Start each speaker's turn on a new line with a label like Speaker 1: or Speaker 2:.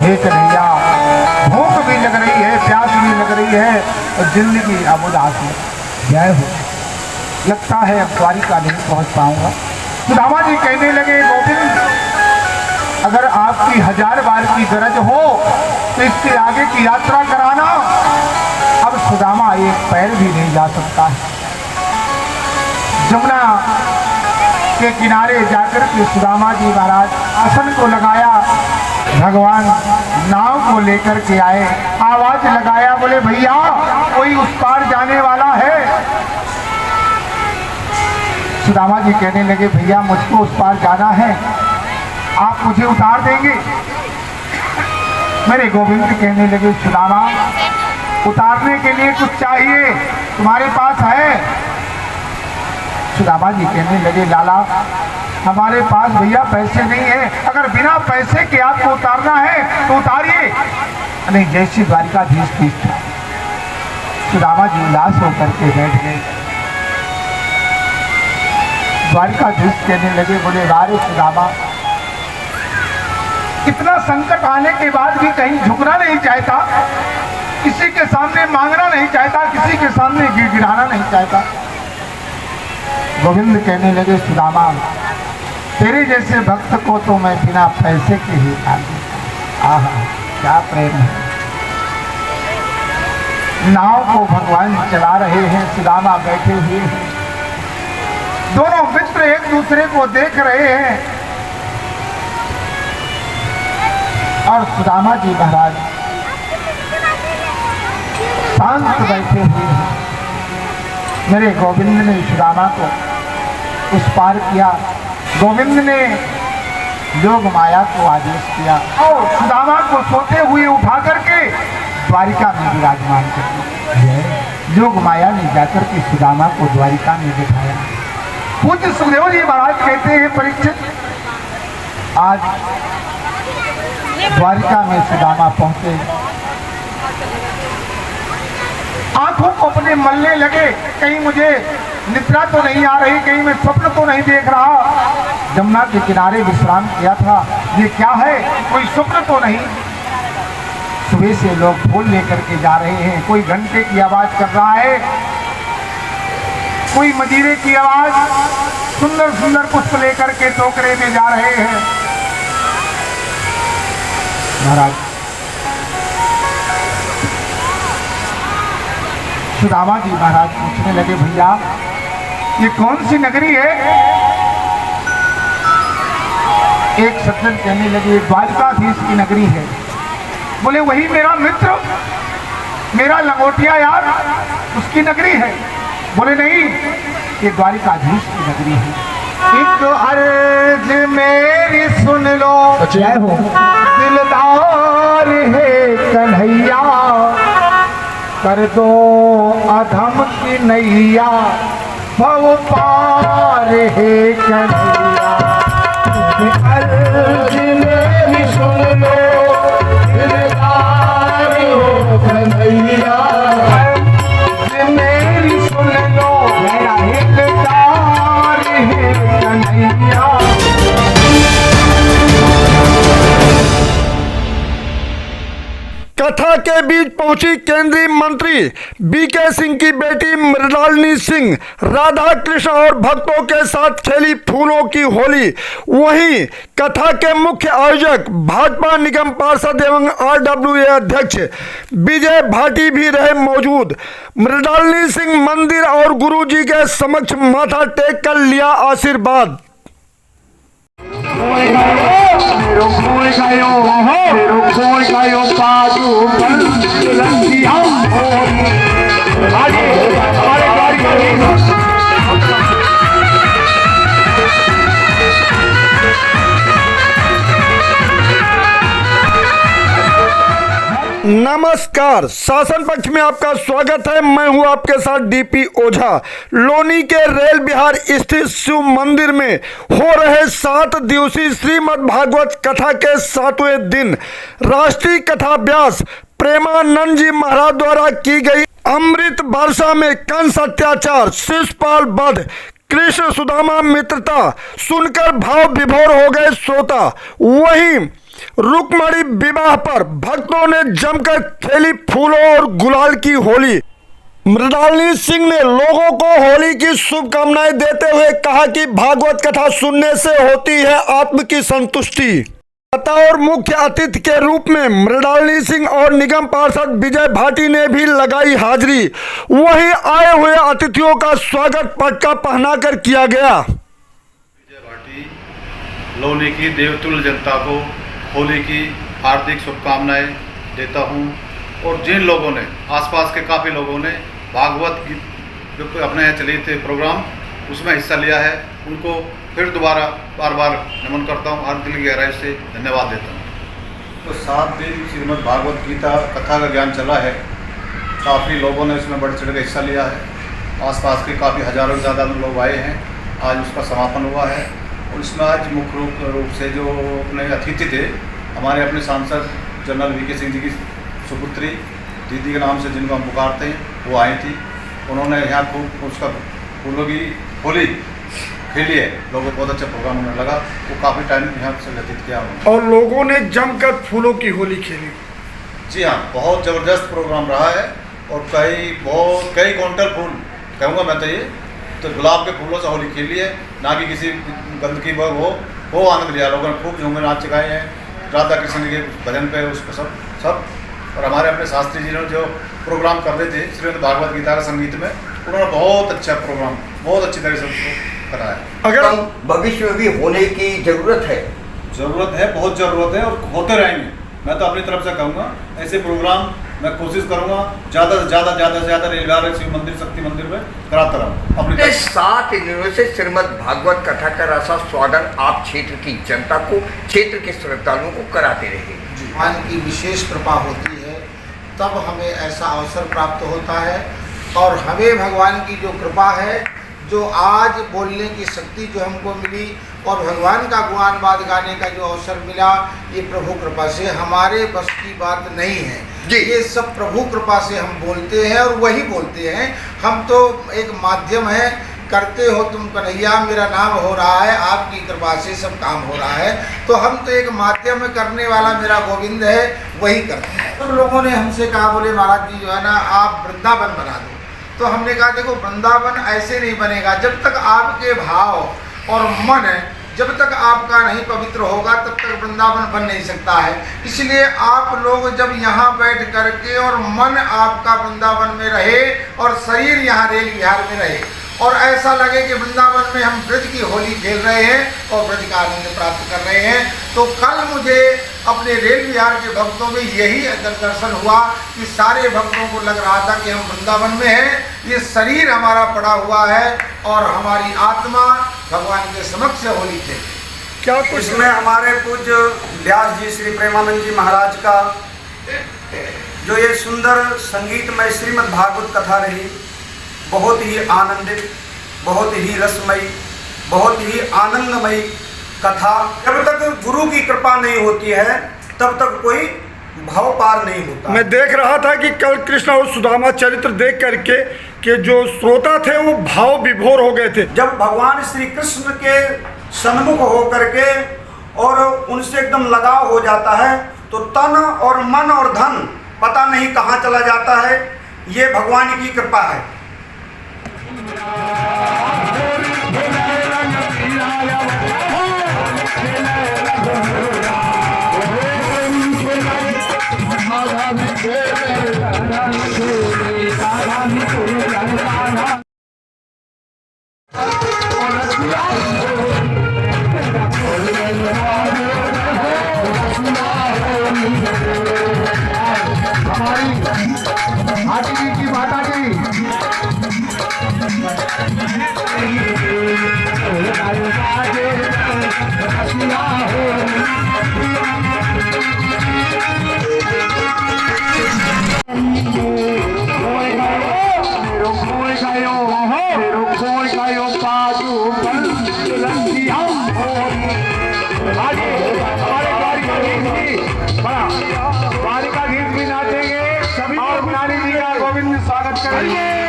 Speaker 1: हे कन्हैया, भूख भी लग रही है, प्यास भी लग रही है और जिंदगी अब उदास है। जय हो। लगता है अब द्वारिका नहीं पहुंच पाऊंगा। सुदामा जी कहने लगे, गोविंद, अगर आपकी 1000 बार की गरज हो तो इससे आगे की यात्रा कराना। अब सुदामा एक पैर भी नहीं जा सकता है। जमुना के किनारे जाकर के सुदामा जी महाराज आसन को लगाया, भगवान नाव को लेकर के आए, आवाज लगाया, बोले भैया कोई उस पार जाने वाला है। सुदामा जी कहने लगे, भैया मुझको उस पार जाना है, आप मुझे उतार देंगे? मेरे गोविंद कहने लगे, सुदामा उतारने के लिए कुछ चाहिए, तुम्हारे पास है? सुदामा जी कहने लगे, लाला हमारे पास भैया पैसे नहीं है, अगर बिना पैसे के आपको उतारना है तो उतारिए। नहीं, जैसी द्वारिकाधीश की था। सुदामा जी उदास होकर के बैठ गए। द्वारिकाधीश कहने लगे, बोले वारे सुदामा, इतना संकट आने के बाद भी कहीं झुकना नहीं चाहता, किसी के सामने मांगना नहीं चाहता, किसी के सामने गिड़गिड़ाना नहीं चाहता। गोविंद कहने लगे, सुदामा तेरे जैसे भक्त को तो मैं बिना पैसे के ही आहा क्या प्रेम है। नाव को भगवान चला रहे हैं, सुदामा बैठे हुए हैं, दोनों मित्र एक दूसरे को देख रहे हैं और सुदामा जी महाराज शांत बैठे हुए हैं। मेरे गोविंद ने सुदामा को उस पार किया। गोविंद ने योग माया को आदेश किया और सुदामा को सोते हुए उठा करके द्वारिका में विराजमान कर दिया। योग माया ने जाकर के सुदामा को द्वारिका में बिठाया। पूज्य सुखदेव जी महाराज कहते हैं, परीक्षित आज द्वारिका में सुदामा पहुंचे, आंखों को अपने मलने लगे, कहीं मुझे निद्रा तो नहीं आ रही, कहीं मैं स्वप्न तो नहीं देख रहा। जमुना के किनारे विश्राम किया था, ये क्या है, कोई स्वप्न तो नहीं। सुबह से लोग फूल लेकर के जा रहे हैं, कोई घंटे की आवाज कर रहा है, कोई मजीरे की आवाज, सुंदर सुंदर पुष्प लेकर के टोकरे में जा रहे हैं। महाराज सुदामा जी महाराज पूछने लगे, भैया ये कौन सी नगरी है? एक सज्जन कहने लगे, द्वारिकाधीश की नगरी है। बोले वही मेरा मित्र, मेरा लंगोटिया यार, उसकी नगरी है। बोले नहीं, ये द्वारिकाधीश की नगरी है। एक अर्ज मेरी सुन लो, जय हो। दिलदार है कन्हैया, कर दो अधम की नैया, भव पार है कन्हैया। अर्ज मेरी सुन लो, दिलदार हो कन्हैया, अर्ज मेरी सुन लो, दिलदार है कन्हैया।
Speaker 2: कथा के बीच पहुंची केंद्रीय मंत्री बीके सिंह की बेटी मृणालिनी सिंह, राधा कृष्ण और भक्तों के साथ खेली फूलों की होली। वहीं कथा के मुख्य आयोजक भाजपा निगम पार्षद एवं आरडब्ल्यूए अध्यक्ष विजय भाटी भी रहे मौजूद। मृणालिनी सिंह मंदिर और गुरुजी के समक्ष माथा टेक कर लिया आशीर्वाद। नमस्कार, शासन पक्ष में आपका स्वागत है। मैं हूं आपके साथ डीपी ओझा। लोनी के रेल विहार स्थित शिव मंदिर में हो रहे 7 दिवसीय श्रीमद् भागवत कथा के 7वें दिन राष्ट्रीय कथा व्यास प्रेमानंद जी महाराज द्वारा की गई अमृत वर्षा में कंस अत्याचार, शिशुपाल वध, कृष्ण सुदामा मित्रता सुनकर भाव विभोर हो गए श्रोता। वहीं रुक्मणी विवाह पर भक्तों ने जमकर खेली फूलों और गुलाल की होली। मृणालिनी सिंह ने लोगों को होली की शुभकामनाएं देते हुए कहा कि भागवत कथा सुनने से होती है आत्म की संतुष्टि। कथा और मुख्य अतिथि के रूप में मृणालिनी सिंह और निगम पार्षद विजय भाटी ने भी लगाई हाजिरी। वहीं आए हुए अतिथियों का स्वागत पटका पहनाकर किया गया।
Speaker 3: विजय भाटी लोनी की देवतुल्य जनता को होली की हार्दिक शुभकामनाएं देता हूं और जिन लोगों ने आसपास के काफ़ी लोगों ने भागवत गीत जो अपने यहाँ चले थे प्रोग्राम उसमें हिस्सा लिया है उनको फिर दोबारा बार बार नमन करता हूँ, हर दिल की गहराई से धन्यवाद देता हूँ। तो 7 दिन श्रीमद् भागवत गीता कथा का ज्ञान चला है, काफ़ी लोगों ने इसमें बढ़ चढ़ कर हिस्सा लिया है। आसपास के काफ़ी हज़ारों से ज़्यादा लोग आए हैं। आज उसका समापन हुआ है और इसमें आज मुख्य रूप से जो अपने अतिथि थे हमारे अपने सांसद जनरल वीके सिंह जी की सुपुत्री दीदी के नाम से जिनको हम पुकारते हैं वो आई थी। उन्होंने यहाँ खूब उसका फूलों की होली खेली है, लोगों को बहुत अच्छा प्रोग्राम उन्हें लगा। वो काफ़ी टाइम यहाँ से व्यतीत किया उन्होंने
Speaker 2: और लोगों ने जमकर फूलों की होली खेली।
Speaker 3: जी हाँ, बहुत ज़बरदस्त प्रोग्राम रहा है और कई क्विंटल फूल कहूँगा मैं तो गुलाब के फूलों से होली खेली है, ना कि किसी गंदगी वो आनंद लिया। लोगों ने खूब झूमे नाच गाए हैं राधा कृष्ण के भजन पे उस पर सब। और हमारे अपने शास्त्री जी ने जो प्रोग्राम कर रहे थे श्रीमद् भागवत गीता के संगीत में, उन्होंने बहुत अच्छा प्रोग्राम बहुत अच्छी तरह से उसको कराया।
Speaker 4: अगर भविष्य में भी होने की ज़रूरत है
Speaker 3: बहुत ज़रूरत है और होते रहेंगे। मैं तो अपनी तरफ से कहूँगा ऐसे प्रोग्राम मैं कोशिश करूँगा ज़्यादा से ज़्यादा रेलगाड़ी शिव मंदिर शक्ति मंदिर में कराता रहूँ अपनी तरफ से।
Speaker 4: 7 दिनों से श्रीमद् भागवत कथा का रसा स्वागत आप क्षेत्र की जनता को, क्षेत्र के श्रद्धालुओं को कराते रहे।
Speaker 1: भगवान की विशेष कृपा होती है तब हमें ऐसा अवसर प्राप्त होता है और हमें भगवान की जो कृपा है, जो आज बोलने की शक्ति जो हमको मिली और भगवान का गुण वाद गाने का जो अवसर मिला, ये प्रभु कृपा से, हमारे बस की बात नहीं है जी। ये सब प्रभु कृपा से हम बोलते हैं और वही बोलते हैं। हम तो एक माध्यम है, करते हो तुम कन्हैया मेरा नाम हो रहा है, आपकी कृपा से सब काम हो रहा है। तो हम तो एक माध्यम में करने वाला मेरा गोविंद है, वही करते हैं। तो लोगों ने हमसे कहा, बोले महाराज जी जो है ना आप वृंदावन बना दो। तो हमने कहा देखो वृंदावन ऐसे नहीं बनेगा, जब तक आपके भाव और मन जब तक आपका नहीं पवित्र होगा तब तक वृंदावन बन नहीं सकता है। इसलिए आप लोग जब यहाँ बैठ करके और मन आपका वृंदावन में रहे और शरीर यहाँ रेल विहार में रहे और ऐसा लगे कि वृंदावन में हम ब्रज की होली खेल रहे हैं और ब्रज का आनंद प्राप्त कर रहे हैं। तो कल मुझे अपने रेल विहार के भक्तों में यही दर्शन हुआ कि सारे भक्तों को लग रहा था कि हम वृंदावन में हैं, ये शरीर हमारा पड़ा हुआ है और हमारी आत्मा भगवान के समक्ष होली खेल।
Speaker 2: क्या कुछ
Speaker 5: इसमें हमारे पूज्य व्यास जी श्री प्रेमानंद जी महाराज का जो ये सुंदर संगीतमय श्रीमद् भागवत कथा रही, बहुत ही आनंदित, बहुत ही रसमयी, बहुत ही आनंदमयी कथा। जब तक गुरु की कृपा नहीं होती है तब तक कोई भाव पार नहीं होता।
Speaker 2: मैं देख रहा था कि कल कृष्ण और सुदामा चरित्र देख करके कि जो श्रोता थे वो भाव विभोर हो गए थे।
Speaker 5: जब भगवान श्री कृष्ण के सन्मुख होकर के और उनसे एकदम लगाव हो जाता है तो तन और मन और धन पता नहीं कहाँ चला जाता है। ये भगवान की कृपा है।
Speaker 1: बालिका गीत भी नाचेंगे और मृणालिनी जी का गोविंद स्वागत करेंगे।